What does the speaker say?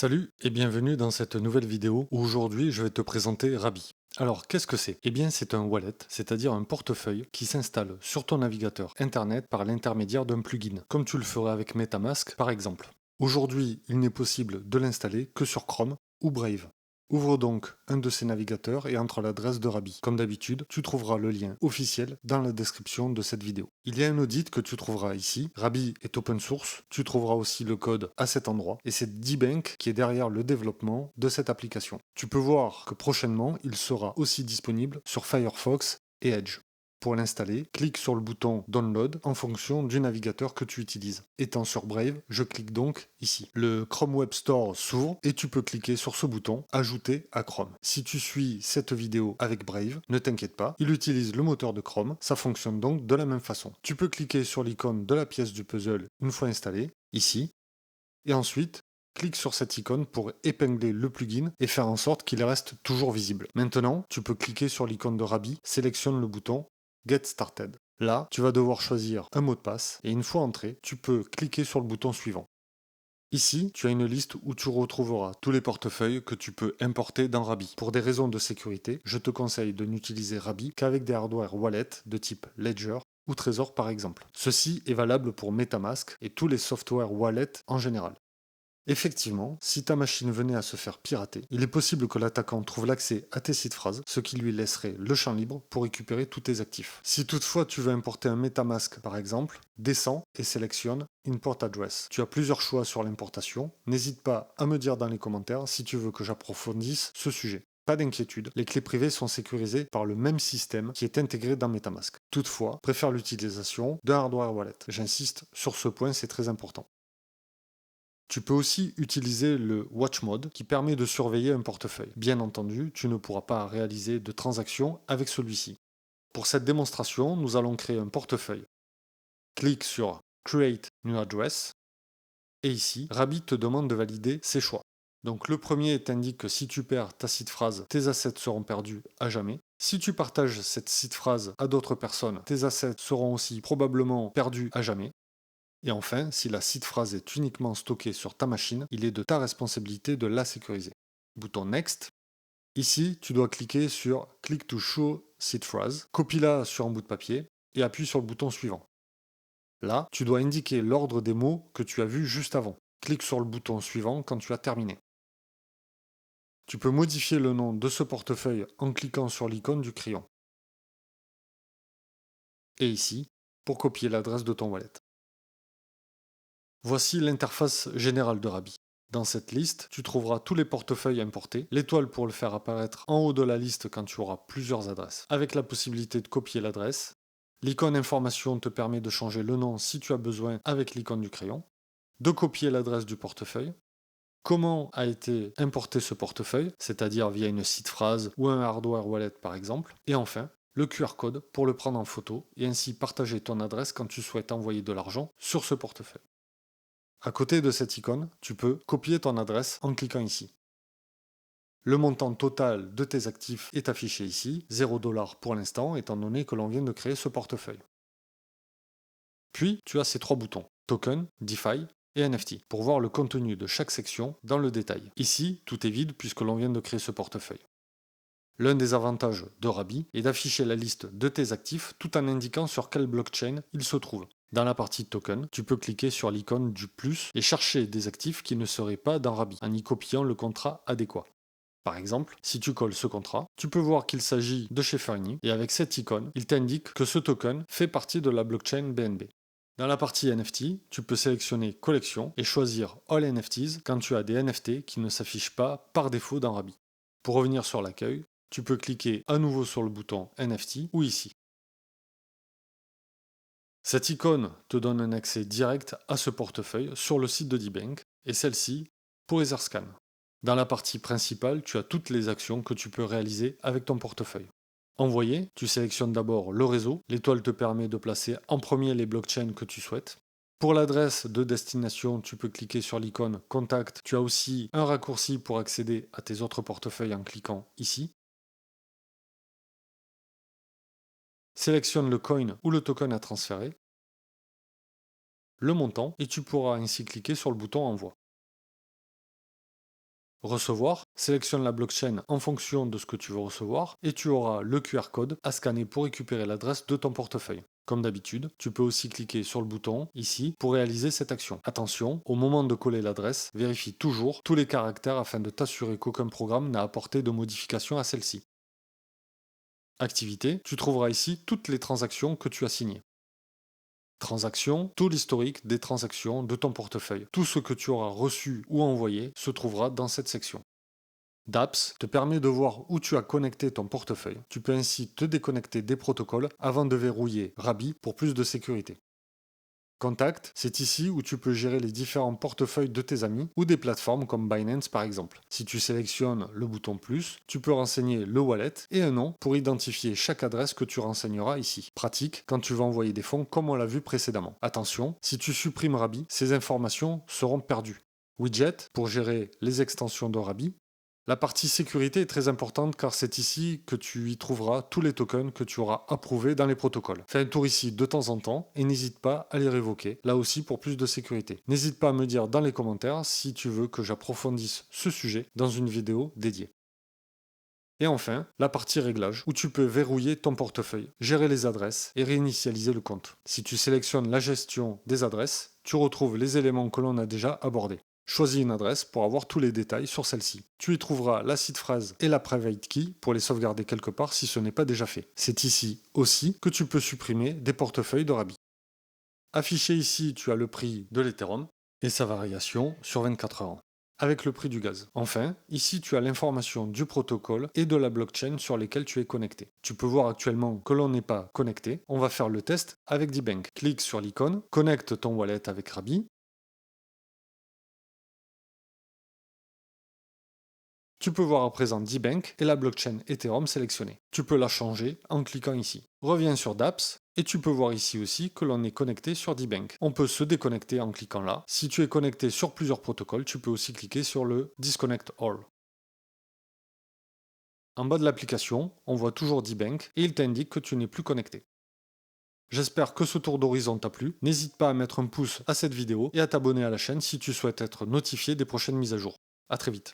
Salut et bienvenue dans cette nouvelle vidéo où aujourd'hui je vais te présenter Rabi. Alors qu'est-ce que c'est? Eh bien c'est un wallet, c'est-à-dire un portefeuille qui s'installe sur ton navigateur internet par l'intermédiaire d'un plugin, comme tu le ferais avec MetaMask par exemple. Aujourd'hui il n'est possible de l'installer que sur Chrome ou Brave. Ouvre donc un de ces navigateurs et entre à l'adresse de Rabi. Comme d'habitude, tu trouveras le lien officiel dans la description de cette vidéo. Il y a un audit que tu trouveras ici. Rabi est open source. Tu trouveras aussi le code à cet endroit. Et c'est D-Bank qui est derrière le développement de cette application. Tu peux voir que prochainement, il sera aussi disponible sur Firefox et Edge. Pour l'installer, clique sur le bouton Download en fonction du navigateur que tu utilises. Étant sur Brave, je clique donc ici. Le Chrome Web Store s'ouvre et tu peux cliquer sur ce bouton Ajouter à Chrome. Si tu suis cette vidéo avec Brave, ne t'inquiète pas, il utilise le moteur de Chrome, ça fonctionne donc de la même façon. Tu peux cliquer sur l'icône de la pièce du puzzle une fois installée, ici, et ensuite clique sur cette icône pour épingler le plugin et faire en sorte qu'il reste toujours visible. Maintenant, tu peux cliquer sur l'icône de Rabi, sélectionne le bouton Get Started. Là, tu vas devoir choisir un mot de passe et une fois entré, tu peux cliquer sur le bouton suivant. Ici, tu as une liste où tu retrouveras tous les portefeuilles que tu peux importer dans Rabi. Pour des raisons de sécurité, je te conseille de n'utiliser Rabi qu'avec des hardware wallets de type Ledger ou Trésor par exemple. Ceci est valable pour MetaMask et tous les software wallets en général. Effectivement, si ta machine venait à se faire pirater, il est possible que l'attaquant trouve l'accès à tes sites phrases, ce qui lui laisserait le champ libre pour récupérer tous tes actifs. Si toutefois tu veux importer un MetaMask par exemple, descends et sélectionne Import Address. Tu as plusieurs choix sur l'importation, n'hésite pas à me dire dans les commentaires si tu veux que j'approfondisse ce sujet. Pas d'inquiétude, les clés privées sont sécurisées par le même système qui est intégré dans MetaMask. Toutefois, préfère l'utilisation d'un hardware wallet. J'insiste sur ce point, c'est très important. Tu peux aussi utiliser le Watch Mode qui permet de surveiller un portefeuille. Bien entendu, tu ne pourras pas réaliser de transactions avec celui-ci. Pour cette démonstration, nous allons créer un portefeuille. Clique sur Create New Address et ici, Rabbit te demande de valider ses choix. Donc le premier t'indique que si tu perds ta seed phrase, tes assets seront perdus à jamais. Si tu partages cette seed phrase à d'autres personnes, tes assets seront aussi probablement perdus à jamais. Et enfin, si la seed phrase est uniquement stockée sur ta machine, il est de ta responsabilité de la sécuriser. Bouton Next. Ici, tu dois cliquer sur Click to Show Seed Phrase, copie-la sur un bout de papier et appuie sur le bouton suivant. Là, tu dois indiquer l'ordre des mots que tu as vus juste avant. Clique sur le bouton suivant quand tu as terminé. Tu peux modifier le nom de ce portefeuille en cliquant sur l'icône du crayon. Et ici, pour copier l'adresse de ton wallet. Voici l'interface générale de Rabi. Dans cette liste, tu trouveras tous les portefeuilles importés, l'étoile pour le faire apparaître en haut de la liste quand tu auras plusieurs adresses, avec la possibilité de copier l'adresse. L'icône information te permet de changer le nom si tu as besoin avec l'icône du crayon, de copier l'adresse du portefeuille, comment a été importé ce portefeuille, c'est-à-dire via une seed phrase ou un hardware wallet par exemple, et enfin, le QR code pour le prendre en photo et ainsi partager ton adresse quand tu souhaites envoyer de l'argent sur ce portefeuille. À côté de cette icône, tu peux copier ton adresse en cliquant ici. Le montant total de tes actifs est affiché ici, 0$ pour l'instant, étant donné que l'on vient de créer ce portefeuille. Puis, tu as ces trois boutons, Token, DeFi et NFT, pour voir le contenu de chaque section dans le détail. Ici, tout est vide puisque l'on vient de créer ce portefeuille. L'un des avantages de Rabi est d'afficher la liste de tes actifs tout en indiquant sur quelle blockchain ils se trouvent. Dans la partie token, tu peux cliquer sur l'icône du plus et chercher des actifs qui ne seraient pas dans Rabi en y copiant le contrat adéquat. Par exemple, si tu colles ce contrat, tu peux voir qu'il s'agit de chez Fernie et avec cette icône, il t'indique que ce token fait partie de la blockchain BNB. Dans la partie NFT, tu peux sélectionner Collection et choisir All NFTs quand tu as des NFT qui ne s'affichent pas par défaut dans Rabi. Pour revenir sur l'accueil, tu peux cliquer à nouveau sur le bouton NFT ou ici. Cette icône te donne un accès direct à ce portefeuille sur le site de D-Bank et celle-ci pour Etherscan. Dans la partie principale, tu as toutes les actions que tu peux réaliser avec ton portefeuille. Envoyer, tu sélectionnes d'abord le réseau. L'étoile te permet de placer en premier les blockchains que tu souhaites. Pour l'adresse de destination, tu peux cliquer sur l'icône Contact. Tu as aussi un raccourci pour accéder à tes autres portefeuilles en cliquant ici. Sélectionne le coin ou le token à transférer, le montant et tu pourras ainsi cliquer sur le bouton Envoi. Recevoir, sélectionne la blockchain en fonction de ce que tu veux recevoir et tu auras le QR code à scanner pour récupérer l'adresse de ton portefeuille. Comme d'habitude, tu peux aussi cliquer sur le bouton ici pour réaliser cette action. Attention, au moment de coller l'adresse, vérifie toujours tous les caractères afin de t'assurer qu'aucun programme n'a apporté de modification à celle-ci. Activité, tu trouveras ici toutes les transactions que tu as signées. Transactions, tout l'historique des transactions de ton portefeuille. Tout ce que tu auras reçu ou envoyé se trouvera dans cette section. Dapps te permet de voir où tu as connecté ton portefeuille. Tu peux ainsi te déconnecter des protocoles avant de verrouiller Rabbi pour plus de sécurité. Contact, c'est ici où tu peux gérer les différents portefeuilles de tes amis ou des plateformes comme Binance par exemple. Si tu sélectionnes le bouton plus, tu peux renseigner le wallet et un nom pour identifier chaque adresse que tu renseigneras ici. Pratique quand tu vas envoyer des fonds comme on l'a vu précédemment. Attention, si tu supprimes Rabbi, ces informations seront perdues. Widget, pour gérer les extensions de Rabbi. La partie sécurité est très importante car c'est ici que tu y trouveras tous les tokens que tu auras approuvés dans les protocoles. Fais un tour ici de temps en temps et n'hésite pas à les révoquer, là aussi pour plus de sécurité. N'hésite pas à me dire dans les commentaires si tu veux que j'approfondisse ce sujet dans une vidéo dédiée. Et enfin, la partie réglage, où tu peux verrouiller ton portefeuille, gérer les adresses et réinitialiser le compte. Si tu sélectionnes la gestion des adresses, tu retrouves les éléments que l'on a déjà abordés. Choisis une adresse pour avoir tous les détails sur celle-ci. Tu y trouveras la seed phrase et la private key pour les sauvegarder quelque part si ce n'est pas déjà fait. C'est ici aussi que tu peux supprimer des portefeuilles de Rabbi. Affiché ici, tu as le prix de l'Ethereum et sa variation sur 24 heures. Avec le prix du gaz. Enfin, ici tu as l'information du protocole et de la blockchain sur lesquels tu es connecté. Tu peux voir actuellement que l'on n'est pas connecté. On va faire le test avec D-Bank. Clique sur l'icône, connecte ton wallet avec Rabbi. Tu peux voir à présent D-Bank et la blockchain Ethereum sélectionnée. Tu peux la changer en cliquant ici. Reviens sur Dapps et tu peux voir ici aussi que l'on est connecté sur D-Bank. On peut se déconnecter en cliquant là. Si tu es connecté sur plusieurs protocoles, tu peux aussi cliquer sur le Disconnect All. En bas de l'application, on voit toujours D-Bank et il t'indique que tu n'es plus connecté. J'espère que ce tour d'horizon t'a plu. N'hésite pas à mettre un pouce à cette vidéo et à t'abonner à la chaîne si tu souhaites être notifié des prochaines mises à jour. A très vite.